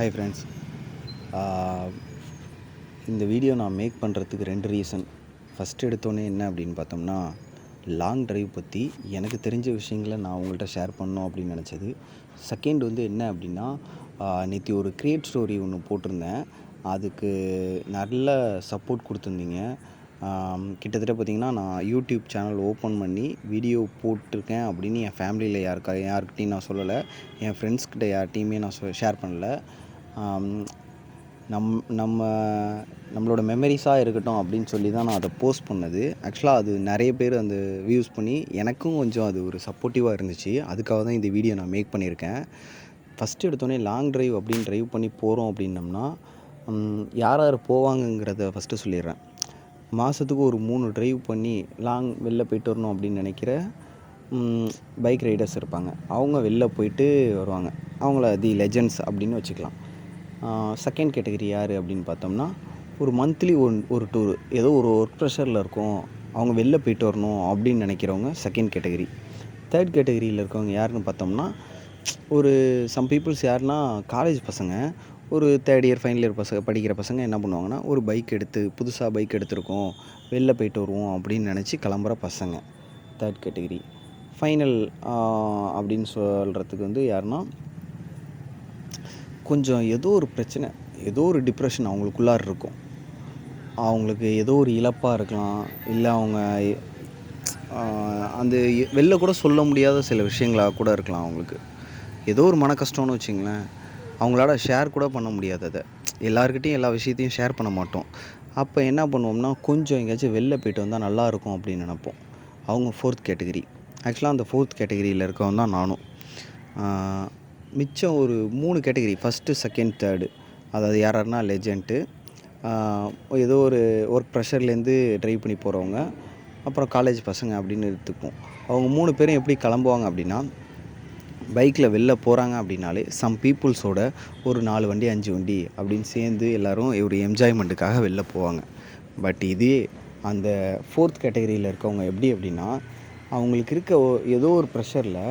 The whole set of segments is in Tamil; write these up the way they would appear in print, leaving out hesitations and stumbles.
Hi friends. இந்த வீடியோ நான் மேக் பண்ணுறதுக்கு 2 ரீசன். ஃபஸ்ட்டு எடுத்தோன்னே என்ன அப்படின்னு பார்த்தோம்னா, லாங் ட்ரைவ் பற்றி எனக்கு தெரிஞ்ச விஷயங்கள நான் உங்கள்கிட்ட ஷேர் பண்ணணும் அப்படின்னு நினச்சது. செகண்ட் வந்து என்ன அப்படின்னா, நேற்று ஒரு கிரியேட் ஸ்டோரி ஒன்று போட்டிருந்தேன். அதுக்கு நல்ல சப்போர்ட் கொடுத்துருந்தீங்க. கிட்டத்தட்ட பார்த்திங்கன்னா, நான் யூடியூப் சேனல் ஓப்பன் பண்ணி வீடியோ போட்டிருக்கேன் அப்படின்னு என் ஃபேமிலியில் யார்கிட்டையும் நான் சொல்லலை. என் ஃப்ரெண்ட்ஸ்கிட்ட யார்கிட்டையுமே நான் ஷேர் பண்ணல. நம்மளோட மெமரிஸாக இருக்கட்டும் அப்படின்னு சொல்லி தான் நான் அதை போஸ்ட் பண்ணது. ஆக்சுவலாக அது நிறைய பேர் அந்த வியூஸ் பண்ணி எனக்கும் கொஞ்சம் அது ஒரு சப்போர்ட்டிவாக இருந்துச்சு. அதுக்காக தான் இந்த வீடியோ நான் மேக் பண்ணியிருக்கேன். ஃபஸ்ட்டு எடுத்தோடனே லாங் ட்ரைவ் அப்படின்னு ட்ரைவ் பண்ணி போகிறோம் அப்படின்னம்னா, யார் யார் போவாங்கங்கிறத ஃபஸ்ட்டு சொல்லிடுறேன். மாதத்துக்கு ஒரு 3 ட்ரைவ் பண்ணி வெளில போய்ட்டு வரணும் அப்படின்னு நினைக்கிற பைக் ரைடர்ஸ் இருப்பாங்க. அவங்க வெளில போயிட்டு வருவாங்க. அவங்கள தி லெஜெண்ட்ஸ் அப்படின்னு வச்சுக்கலாம். செகண்ட் கேட்டகரி யார் அப்படின்னு பார்த்தோம்னா, ஒரு மந்த்லி ஒரு டூரு, ஏதோ ஒரு ஒர்க் ப்ரெஷரில் இருக்கும், அவங்க வெளில போய்ட்டு வரணும் அப்படின்னு நினைக்கிறவங்க செகண்ட் கேட்டகரி. தேர்ட் கேட்டகரியில் இருக்கவங்க யாருன்னு பார்த்தோம்னா, ஒரு சம் பீப்புள்ஸ் யாருன்னா, காலேஜ் பசங்க, ஒரு தேர்ட் இயர் ஃபைனல் இயர் படிக்கிற பசங்க என்ன பண்ணுவாங்கன்னா, ஒரு பைக் எடுத்து புதுசாக பைக் எடுத்திருக்கோம், வெளில போய்ட்டு வருவோம் அப்படின்னு நினச்சி கிளம்புற பசங்க தேர்ட் கேட்டகரி. ஃபைனல் அப்படின்னு சொல்கிறதுக்கு வந்து யாருன்னா, கொஞ்சம் ஏதோ ஒரு பிரச்சனை, ஏதோ ஒரு டிப்ரெஷன் அவங்களுக்குள்ளார இருக்கும். அவங்களுக்கு ஏதோ ஒரு இழப்பாக இருக்கலாம், இல்லை அவங்க அந்த வெளில கூட சொல்ல முடியாத சில விஷயங்களாக கூட இருக்கலாம். அவங்களுக்கு ஏதோ ஒரு மன கஷ்டம்னு வச்சுங்களேன், அவங்களால ஷேர் கூட பண்ண முடியாது. அதை எல்லாருக்கிட்டையும் எல்லா விஷயத்தையும் ஷேர் பண்ண மாட்டோம். அப்போ என்ன பண்ணுவோம்னா, கொஞ்சம் எங்கேயாச்சும் வெளில போய்ட்டு வந்தால் நல்லாயிருக்கும் அப்படின்னு நினப்போம். அவங்க ஃபோர்த் கேட்டகரி. ஆக்சுவலாக அந்த ஃபோர்த் கேட்டகரியில் இருக்கவன் தான் நானும். மிச்சம் ஒரு 3 கேட்டகரி, ஃபஸ்ட்டு, செகண்ட், தேர்டு. அதாவது யாருன்னா லெஜெண்ட்டு, ஏதோ ஒரு ஒர்க் ப்ரெஷர்லேருந்து ட்ரைவ் பண்ணி போகிறவங்க, அப்புறம் காலேஜ் பசங்க அப்படின்னு எடுத்துப்போம். அவங்க 3 பேரும் எப்படி கிளம்புவாங்க அப்படின்னா, பைக்கில் வெளில போகிறாங்க அப்படின்னாலே சம் பீப்புள்ஸோட ஒரு 4 வண்டி 5 வண்டி அப்படின்னு சேர்ந்து எல்லோரும் ஒரு என்ஜாய்மெண்ட்டுக்காக வெளில போவாங்க. பட் இதே அந்த ஃபோர்த் கேட்டகரியில் இருக்கவங்க எப்படி அப்படின்னா, அவங்களுக்கு இருக்க ஏதோ ஒரு ப்ரெஷரில்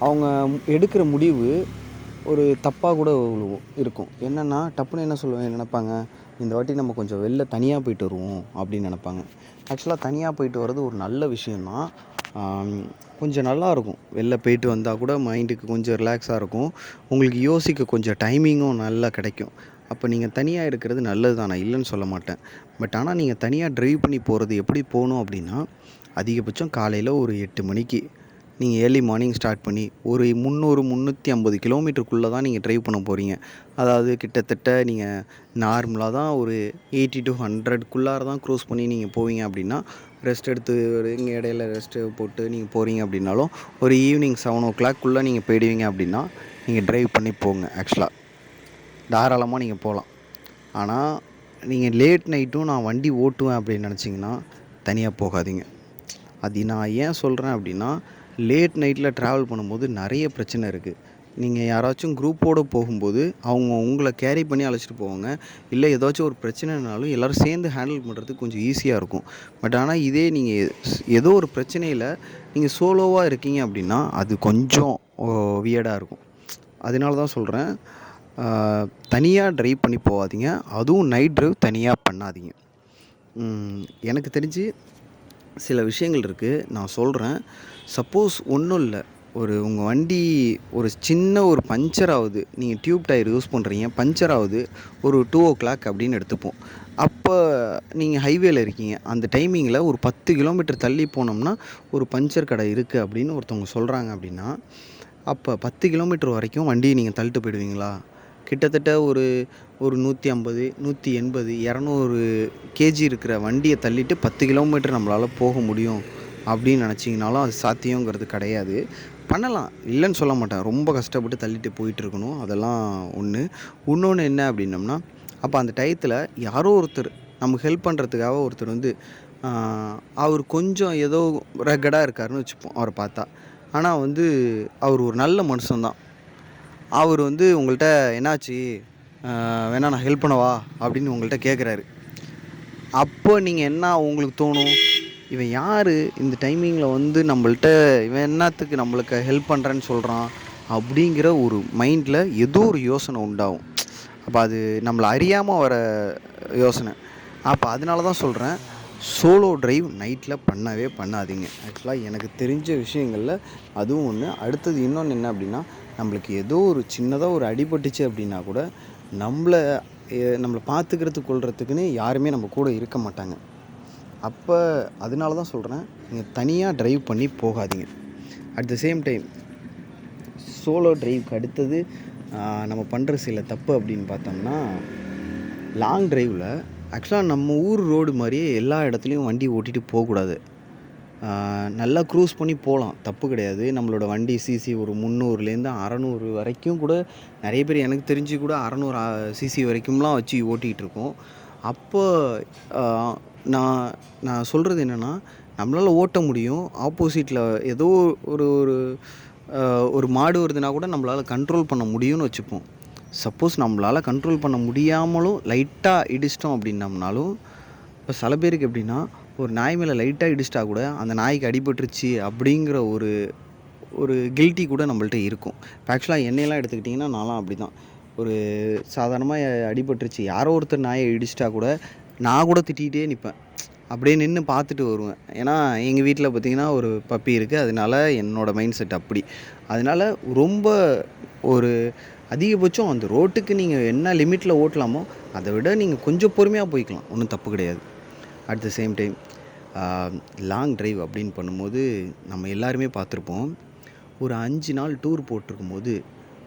அவங்க எடுக்கிற முடிவு ஒரு தப்பாக கூட இருக்கும். என்னென்னா, டப்புன்னு என்ன நினைப்பாங்க, இந்த வாட்டி நம்ம கொஞ்சம் வெளில தனியாக போய்ட்டு வருவோம் அப்படின்னு நினப்பாங்க. ஆக்சுவலாக தனியாக போய்ட்டு வர்றது ஒரு நல்ல விஷயந்தான். கொஞ்சம் நல்லாயிருக்கும். வெளில போய்ட்டு வந்தால் கூட மைண்டுக்கு கொஞ்சம் ரிலாக்ஸாக இருக்கும். உங்களுக்கு யோசிக்க கொஞ்சம் டைமிங்கும் நல்லா கிடைக்கும். அப்போ நீங்கள் தனியாக எடுக்கிறது நல்லது தான், நான் இல்லைன்னு சொல்ல மாட்டேன். பட் ஆனால் நீங்கள் தனியாக ட்ரைவ் பண்ணி போகிறது எப்படி போகணும் அப்படின்னா, அதிகபட்சம் காலையில் ஒரு 8 மணிக்கு நீங்கள் ஏர்லி மார்னிங் ஸ்டார்ட் பண்ணி ஒரு 300-350 கிலோமீட்டருக்குள்ளே தான் நீங்கள் ட்ரைவ் பண்ண போகிறீங்க. அதாவது கிட்டத்தட்ட நீங்கள் நார்மலாக தான் ஒரு 80 to 100க்குள்ளார தான் க்ரூஸ் பண்ணி நீங்கள் போவீங்க அப்படின்னா, ரெஸ்ட் எடுத்து இங்கே இடையில ரெஸ்ட்டு போட்டு நீங்கள் போகிறீங்க அப்படின்னாலும், ஒரு ஈவினிங் 7 o'clock நீங்கள் போயிடுவீங்க அப்படின்னா, நீங்கள் ட்ரைவ் பண்ணி போங்க. ஆக்சுவலாக தாராளமாக நீங்கள் போகலாம். ஆனால் நீங்கள் லேட் நைட்டும் நான் வண்டி ஓட்டுவேன் அப்படின்னு நினச்சிங்கன்னா, தனியாக போகாதீங்க. அது நான் ஏன் சொல்கிறேன் அப்படின்னா, லேட் நைட்டில் ட்ராவல் பண்ணும்போது நிறைய பிரச்சனை இருக்குது. நீங்கள் யாராச்சும் குரூப்போடு போகும்போது அவங்க உங்களை கேரி பண்ணி அழைச்சிட்டு போவாங்க. இல்லை ஏதாச்சும் ஒரு பிரச்சனைனாலும் எல்லோரும் சேர்ந்து ஹேண்டில் பண்ணுறதுக்கு கொஞ்சம் ஈஸியாக இருக்கும். பட் ஆனால் இதே நீங்கள் ஏதோ ஒரு பிரச்சனையில் நீங்கள் சோலோவாக இருக்கீங்க அப்படின்னா, அது கொஞ்சம் வியர்டாக இருக்கும். அதனால தான் சொல்கிறேன், தனியாக ட்ரைவ் பண்ணி போகாதீங்க. அதுவும் நைட் ட்ரைவ் தனியாக பண்ணாதீங்க. எனக்கு தெரிஞ்சு சில விஷயங்கள் இருக்குது, நான் சொல்கிறேன். சப்போஸ் ஒன்றும் இல்லை, உங்கள் வண்டி ஒரு சின்ன ஒரு பஞ்சர் ஆகுது, நீங்கள் டியூப் டயர் யூஸ் பண்ணுறீங்க, பஞ்சர் ஆகுது, ஒரு 2 o'clock அப்படின்னு எடுத்துப்போம். அப்போ நீங்கள் ஹைவேல இருக்கீங்க. அந்த டைமிங்கில் ஒரு 10 கிலோமீட்டர் தள்ளி போனோம்னா ஒரு பஞ்சர் கடை இருக்குது அப்படின்னு ஒருத்தவங்க சொல்கிறாங்க அப்படின்னா, அப்போ 10 கிலோமீட்டர் வரைக்கும் வண்டியை நீங்கள் தள்ளிட்டு போயிடுவீங்களா? கிட்டத்தட்ட ஒரு 150, 180, 200 கேஜி இருக்கிற வண்டியை தள்ளிட்டு 10 கிலோமீட்டர் நம்மளால் போக முடியும் அப்படின்னு நினச்சிங்கனாலும் அது சாத்தியங்கிறது கிடையாது. பண்ணலாம், இல்லைன்னு சொல்ல மாட்டேன். ரொம்ப கஷ்டப்பட்டு தள்ளிட்டு போயிட்டுருக்கணும், அதெல்லாம் ஒன்று. இன்னொன்று என்ன அப்படின்னம்னா, அப்போ அந்த டயத்தில் யாரோ ஒருத்தர் நமக்கு ஹெல்ப் பண்ணுறதுக்காக ஒருத்தர் வந்து அவர் கொஞ்சம் ஏதோ ரகடாக இருக்காருன்னு வச்சுப்போம் அவரை பார்த்தா. ஆனால் வந்து அவர் ஒரு நல்ல மனுஷன்தான். அவர் வந்து உங்கள்கிட்ட என்னாச்சு, வேணா நான் ஹெல்ப் பண்ணவா அப்படின்னு உங்கள்கிட்ட கேட்குறாரு. அப்போ நீங்கள் என்ன உங்களுக்கு தோணும், இவன் யார் இந்த டைமிங்கில் வந்து நம்மள்ட்ட, இவன் என்னத்துக்கு நம்மளுக்கு ஹெல்ப் பண்ணுறேன்னு சொல்கிறான், அப்படிங்கிற ஒரு மைண்டில் ஏதோ ஒரு யோசனை உண்டாகும். அப்போ அது நம்மளை அறியாமல் வர யோசனை. அப்போ அதனால தான் சொல்கிறேன், சோலோ டிரைவ் நைட்டில் பண்ணவே பண்ணாதீங்க. ஆக்சுவலாக எனக்கு தெரிஞ்ச விஷயங்களில் அதுவும் ஒன்று. அடுத்தது இன்னொன்று என்ன அப்படின்னா, நம்மளுக்கு ஏதோ ஒரு சின்னதாக ஒரு அடிபட்டுச்சு அப்படின்னா கூட நம்மளை நம்மளை பார்த்துக்கிறதுக்கு கொள்றதுக்குன்னு யாருமே நம்ம கூட இருக்க மாட்டாங்க. அப்போ அதனால தான் சொல்கிறேன், நீங்கள் தனியாக டிரைவ் பண்ணி போகாதீங்க. At the same time solo டிரைவ்க்கு அடுத்தது நம்ம பண்ணுற சில தப்பு அப்படின்னு பார்த்தோம்னா, லாங் டிரைவில் ஆக்சுவலாக நம்ம ஊர் ரோடு மாதிரியே எல்லா இடத்துலையும் வண்டி ஓட்டிகிட்டு போகக்கூடாது. நல்லா க்ரூஸ் பண்ணி போகலாம், தப்பு கிடையாது. நம்மளோட வண்டி சிசி ஒரு 300லேருந்து 600 வரைக்கும் கூட நிறைய பேர் எனக்கு தெரிஞ்சு கூட 600 சிசி வரைக்கும்லாம் வச்சு ஓட்டிகிட்டு இருக்கோம். அப்போ நான் நான் சொல்கிறது என்னென்னா, நம்மளால் ஓட்ட முடியும். ஆப்போசிட்டில் ஏதோ ஒரு ஒரு ஒரு மாடு வருதுன்னா கூட நம்மளால் கண்ட்ரோல் பண்ண முடியும்னு வச்சுப்போம். சப்போஸ் நம்மளால் கண்ட்ரோல் பண்ண முடியாமலும் லைட்டாக இடிச்சிட்டோம் அப்படின்னம்னாலும், இப்போ சில பேருக்கு எப்படின்னா, ஒரு நாய் மேலே லைட்டாக இடிச்சிட்டா கூட அந்த நாய்க்கு அடிபட்டுருச்சு அப்படிங்கிற ஒரு ஒரு கில்ட்டி கூட நம்மள்ட்ட இருக்கும். இப்போ ஆக்சுவலாக என்னையெல்லாம் எடுத்துக்கிட்டிங்கன்னா, நான்லாம் அப்படி தான். ஒரு சாதாரணமாக அடிபட்டுருச்சு, யாரோ ஒருத்தர் நாயை இடிச்சிட்டா கூட நான் கூட திட்டிகிட்டே நிற்பேன். அப்படியே நின்று பார்த்துட்டு வருவேன். ஏன்னா எங்கள் வீட்டில் பார்த்திங்கன்னா ஒரு பப்பி இருக்குது. அதனால என்னோடய மைண்ட் செட் அப்படி. அதனால் ரொம்ப ஒரு அதிகபட்சம் அந்த ரோட்டுக்கு நீங்கள் என்ன லிமிட்டில் ஓட்டலாமோ அதை விட நீங்கள் கொஞ்சம் பொறுமையாக போய்க்கலாம், ஒன்றும் தப்பு கிடையாது. At the same time long drive அப்படின்னு பண்ணும்போது நம்ம எல்லாருமே பார்த்துருப்போம். ஒரு 5 நாள் டூர் போட்டிருக்கும்போது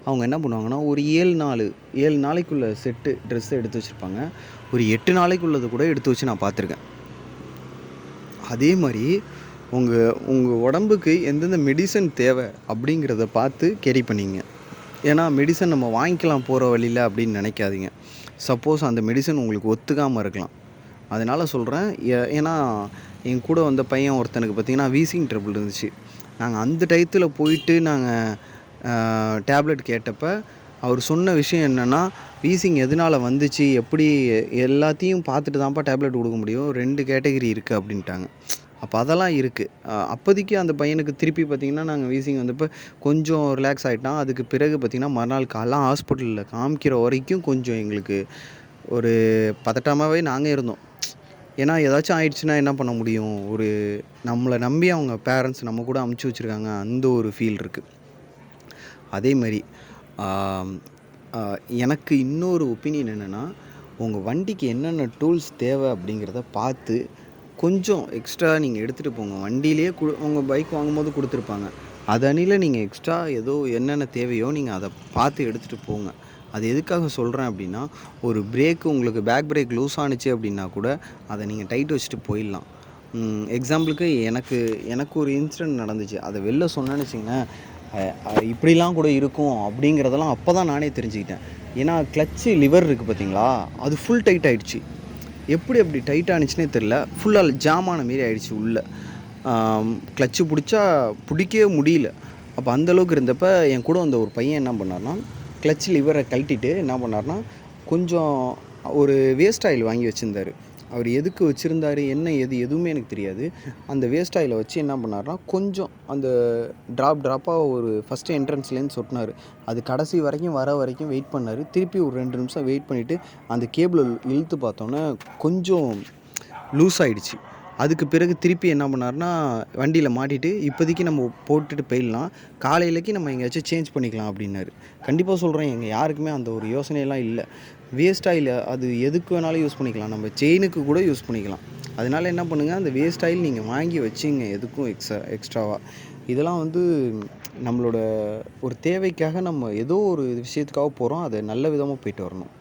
அவங்க என்ன பண்ணுவாங்கன்னா, ஒரு 7 நாளைக்குள்ள செட்டு ட்ரெஸ் எடுத்து வச்சுருப்பாங்க. ஒரு 8 நாளைக்குள்ளது கூட எடுத்து வச்சு நான் பார்த்துருக்கேன். அதே மாதிரி உங்கள் உடம்புக்கு எந்தெந்த மெடிசன் தேவை அப்படிங்கிறத பார்த்து கேரி பண்ணிங்க. ஏன்னா மெடிசன் நம்ம வாங்கிக்கலாம் போகிற வழியில் அப்படின்னு நினைக்காதீங்க. சப்போஸ் அந்த மெடிசன் உங்களுக்கு ஒத்துக்காமல் இருக்கலாம். அதனால் சொல்கிறேன், ஏன்னா என் கூட வந்த பையன் ஒருத்தனுக்கு பார்த்திங்கன்னா வீசிங் ட்ரபிள் இருந்துச்சு. நாங்கள் அந்த டயத்தில் போயிட்டு நாங்கள் டேப்லெட் கேட்டப்ப அவர் சொன்ன விஷயம் என்னென்னா, வீசிங் எதனால் வந்துச்சு, எப்படி எல்லாத்தையும் பார்த்துட்டு தான்ப்பா டேப்லெட் கொடுக்க முடியும், 2 கேட்டகரி இருக்குது அப்படின்ட்டாங்க. அப்போ அதெல்லாம் இருக்குது. அப்போதைக்கு அந்த பையனுக்கு திருப்பி பார்த்திங்கன்னா, நாங்கள் வீசிங் வந்தப்போ கொஞ்சம் ரிலாக்ஸ் ஆகிட்டான். அதுக்கு பிறகு பார்த்திங்கன்னா மறுநாள் காலைல ஹாஸ்பிட்டலில் காமிக்கிற வரைக்கும் கொஞ்சம் எங்களுக்கு ஒரு பதட்டமாகவே நாங்கள் இருந்தோம். ஏன்னா ஏதாச்சும் ஆயிடுச்சுன்னா என்ன பண்ண முடியும், ஒரு நம்மளை நம்பி அவங்க பேரண்ட்ஸ் நம்ம கூட அமுச்சு வச்சுருக்காங்க, அந்த ஒரு ஃபீல் இருக்குது. அதேமாதிரி எனக்கு இன்னொரு ஒப்பீனியன் என்னென்னா, உங்கள் வண்டிக்கு என்னென்ன டூல்ஸ் தேவை அப்படிங்கிறத பார்த்து கொஞ்சம் எக்ஸ்ட்ரா நீங்கள் எடுத்துகிட்டு போங்க. வண்டியிலேயே உங்கள் பைக் வாங்கும்போது கொடுத்துருப்பாங்க. அதனில நீங்கள் எக்ஸ்ட்ரா ஏதோ என்னென்ன தேவையோ நீங்கள் அதை பார்த்து எடுத்துகிட்டு போங்க. அது எதுக்காக சொல்கிறேன் அப்படின்னா, ஒரு பிரேக்கு உங்களுக்கு பேக் பிரேக் லூஸ் ஆணுச்சு அப்படின்னா கூட அதை நீங்கள் டைட் வச்சுட்டு போயிடலாம். எக்ஸாம்பிளுக்கு எனக்கு ஒரு இன்சிடென்ட் நடந்துச்சு. அதை வெளில சொன்னேன்னு வச்சுங்களேன், இப்படிலாம் கூட இருக்கும் அப்படிங்கிறதெல்லாம் அப்போ தான் நானே தெரிஞ்சுக்கிட்டேன். ஏன்னா கிளச்சு லிவர் இருக்குது பார்த்தீங்களா, அது ஃபுல் டைட் ஆகிடுச்சு. எப்படி அப்படி டைட் ஆனிச்சுனே தெரில, ஃபுல்லாக ஜாமான மாரி ஆகிடுச்சு உள்ளே. கிளச்சு பிடிக்கவே முடியல. அப்போ அந்தளவுக்கு இருந்தப்போ என் கூட வந்த ஒரு பையன் என்ன பண்ணார்னா, கிளச் லிவரை கழட்டிட்டு என்ன பண்ணார்னா, கொஞ்சம் ஒரு வேஸ்ட் ஆயில் வாங்கி வச்சுருந்தார். அவர் எதுக்கு வச்சுருந்தாரு, என்ன எதுவுமே எனக்கு தெரியாது. அந்த வேஸ்ட் ஆயிலை வச்சு என்ன பண்ணார்னா, கொஞ்சம் அந்த ட்ராப்பாக ஒரு ஃபஸ்ட்டு என்ட்ரன்ஸ்லேருந்து சொட்டினார். அது கடைசி வரைக்கும் வர வரைக்கும் வெயிட் பண்ணார். திருப்பி ஒரு 2 நிமிஷம் வெயிட் பண்ணிவிட்டு அந்த கேபிளை இழுத்து பார்த்தோன்னே கொஞ்சம் லூஸ் ஆகிடுச்சு. அதுக்கு பிறகு திருப்பி என்ன பண்ணார்னா, வண்டியில் மாட்டிட்டு இப்போதைக்கு நம்ம போட்டுட்டு போயிடலாம், காலையிலக்கு நம்ம எங்கேயாச்சும் சேஞ்ச் பண்ணிக்கலாம் அப்படின்னாரு. கண்டிப்பாக சொல்கிறேன், எங்கள் யாருக்குமே அந்த ஒரு யோசனையெல்லாம் இல்லை. வேஸ்ட் ஆயில் அது எதுக்கு வேணாலும் யூஸ் பண்ணிக்கலாம், நம்ம செயினுக்கு கூட யூஸ் பண்ணிக்கலாம். அதனால் என்ன பண்ணுங்கள், அந்த வேஸ்ட் ஆயில் நீங்கள் வாங்கி வச்சுங்க எதுக்கும் எக்ஸ்ட்ராவாக. இதெல்லாம் நம்மளோட ஒரு தேவைக்காக நம்ம ஏதோ ஒரு விஷயத்துக்காக போகிறோம், அதை நல்ல விதமாக போயிட்டு வரணும்.